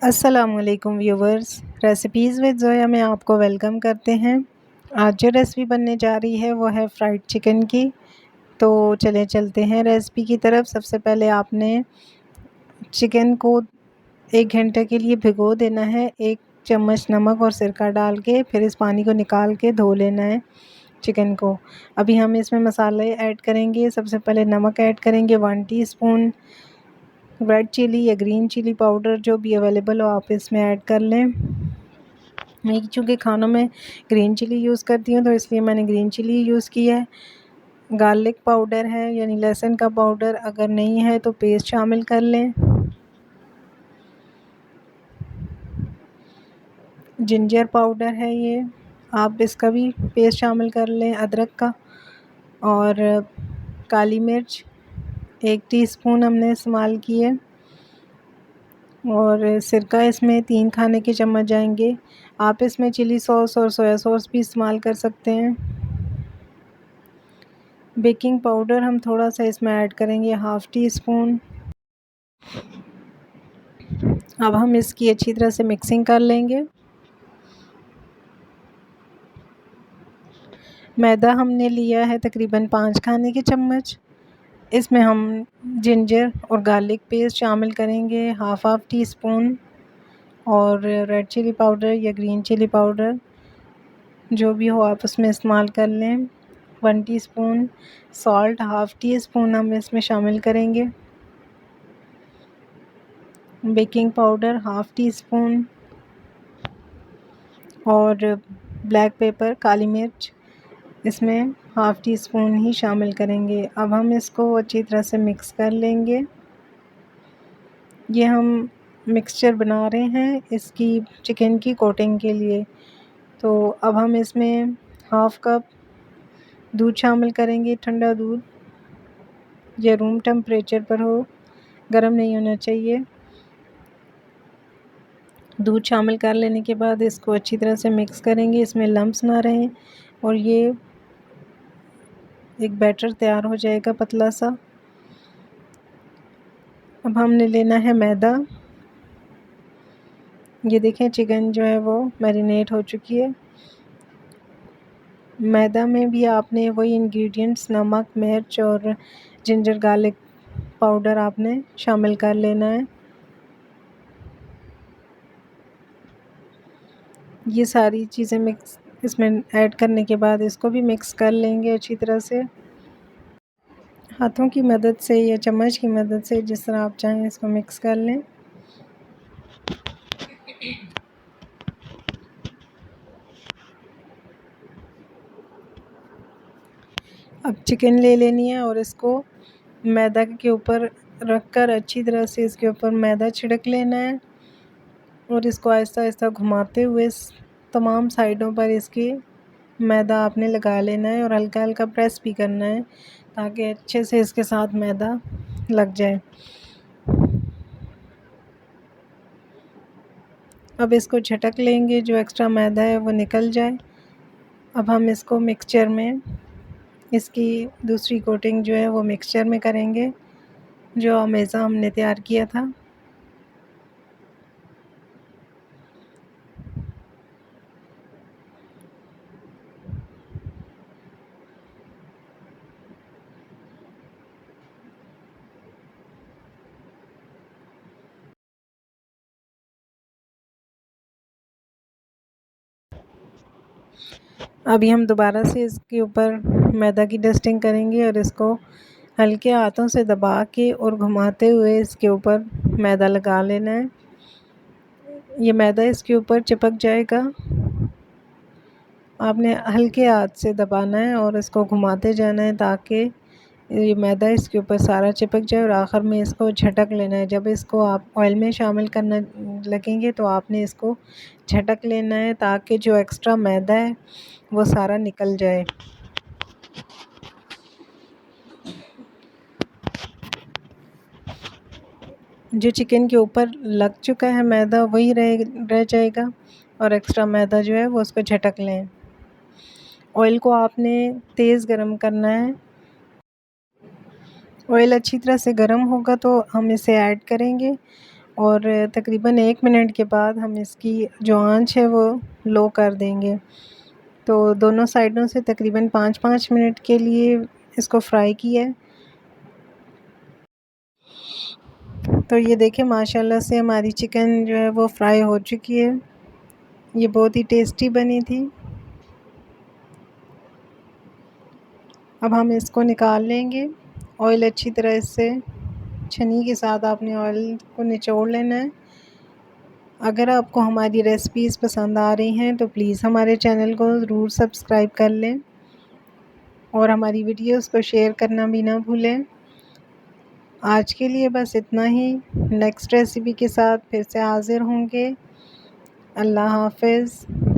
अस्सलामुअलैकुम viewers, recipes with Zoya में आपको वेलकम करते हैं। आज जो रेसिपी बनने जा रही है वो है फ्राइड चिकन की। तो चले चलते हैं रेसिपी की तरफ। सबसे पहले आपने चिकन को 1 घंटे के लिए भिगो देना है। 1 चम्मच नमक और सिरका डाल के फिर इस पानी को निकाल के धो लेना है चिकन को। अभी हम इसमें मसाले ऐड करेंगे। सबसे पहले नमक ऐड करेंगे 1 टीस्पून, रेड चिली या ग्रीन चिली पाउडर जो भी अवेलेबल हो आप इसमें ऐड कर लें। मैं चूँकि खानों में ग्रीन चिली यूज़ करती हूँ तो इसलिए मैंने ग्रीन चिली यूज़ किया है। गार्लिक पाउडर है यानी लहसुन का पाउडर, अगर नहीं है तो पेस्ट शामिल कर लें। जिंजर पाउडर है ये, आप इसका भी पेस्ट शामिल कर लें, अदरक का। और काली मिर्च 1 टीस्पून हमने इस्तेमाल की है। और सिरका इसमें 3 खाने के चम्मच जाएंगे। आप इसमें चिली सॉस और सोया सॉस भी इस्तेमाल कर सकते हैं। बेकिंग पाउडर हम थोड़ा सा इसमें ऐड करेंगे, 1/2 टीस्पून। अब हम इसकी अच्छी तरह से मिक्सिंग कर लेंगे। मैदा हमने लिया है तकरीबन 5 खाने के चम्मच। इसमें हम जिंजर और गार्लिक पेस्ट शामिल करेंगे, 1/2 टीस्पून। और रेड चिली पाउडर या ग्रीन चिली पाउडर जो भी हो आप उसमें इस्तेमाल कर लें, 1 टीस्पून। सॉल्ट 1/2 टीस्पून हम इसमें शामिल करेंगे। Baking powder 1/2 teaspoon. और ब्लैक पेपर काली मिर्च इसमें 1/2 टीस्पून ही शामिल करेंगे। अब हम इसको अच्छी तरह से मिक्स कर लेंगे। ये हम मिक्सचर बना रहे हैं इसकी चिकन की कोटिंग के लिए। तो अब हम इसमें 1/2 कप दूध शामिल करेंगे, ठंडा दूध, ये रूम टेम्परेचर पर हो, गर्म नहीं होना चाहिए। दूध शामिल कर लेने के बाद इसको अच्छी तरह से मिक्स करेंगे, इसमें लम्प्स ना रहें और ये एक बैटर तैयार हो जाएगा पतला सा। अब हमने लेना है मैदा। ये देखें चिकन जो है वो मैरिनेट हो चुकी है। मैदा में भी आपने वही इंग्रेडिएंट्स नमक, मिर्च और जिंजर गार्लिक पाउडर आपने शामिल कर लेना है। ये सारी चीज़ें मिक्स इसमें ऐड करने के बाद इसको भी मिक्स कर लेंगे अच्छी तरह से, हाथों की मदद से या चम्मच की मदद से, जिस तरह आप चाहें इसको मिक्स कर लें। अब चिकन ले लेनी है और इसको मैदा के ऊपर रख कर अच्छी तरह से इसके ऊपर मैदा छिड़क लेना है और इसको आहिस्ता आहिस्ता घुमाते हुए तमाम साइडों पर इसकी मैदा आपने लगा लेना है और हल्का हल्का प्रेस भी करना है ताकि अच्छे से इसके साथ मैदा लग जाए। अब इसको झटक लेंगे, जो एक्स्ट्रा मैदा है वो निकल जाए। अब हम इसको मिक्सचर में इसकी दूसरी कोटिंग जो है वो मिक्सचर में करेंगे जो हमेशा हमने तैयार किया था। अभी हम दोबारा से इसके ऊपर मैदा की डस्टिंग करेंगे और इसको हल्के हाथों से दबा के और घुमाते हुए इसके ऊपर मैदा लगा लेना है। ये मैदा इसके ऊपर चिपक जाएगा, आपने हल्के हाथ से दबाना है और इसको घुमाते जाना है ताकि ये मैदा इसके ऊपर सारा चिपक जाए और आखिर में इसको झटक लेना है। जब इसको आप ऑयल में शामिल करना लगेंगे तो आपने इसको झटक लेना है ताकि जो एक्स्ट्रा मैदा है वो सारा निकल जाए। जो चिकन के ऊपर लग चुका है मैदा वही रह जाएगा और एक्स्ट्रा मैदा जो है वो उसको झटक लें। ऑयल को आपने तेज़ गरम करना है। ऑयल अच्छी तरह से गरम होगा तो हम इसे ऐड करेंगे और तकरीबन 1 मिनट के बाद हम इसकी जो आंच है वो लो कर देंगे। तो दोनों साइडों से तकरीबन 5-5 मिनट के लिए इसको फ्राई किया। तो ये देखिए माशाल्लाह से हमारी चिकन जो है वो फ्राई हो चुकी है। ये बहुत ही टेस्टी बनी थी। अब हम इसको निकाल लेंगे। ऑयल अच्छी तरह इससे छन्नी के साथ आपने ऑयल को निचोड़ लेना है। अगर आपको हमारी रेसिपीज़ पसंद आ रही हैं तो प्लीज़ हमारे चैनल को ज़रूर सब्सक्राइब कर लें और हमारी वीडियोस को शेयर करना भी ना भूलें। आज के लिए बस इतना ही। नेक्स्ट रेसिपी के साथ फिर से हाज़िर होंगे। अल्लाह हाफ़िज़।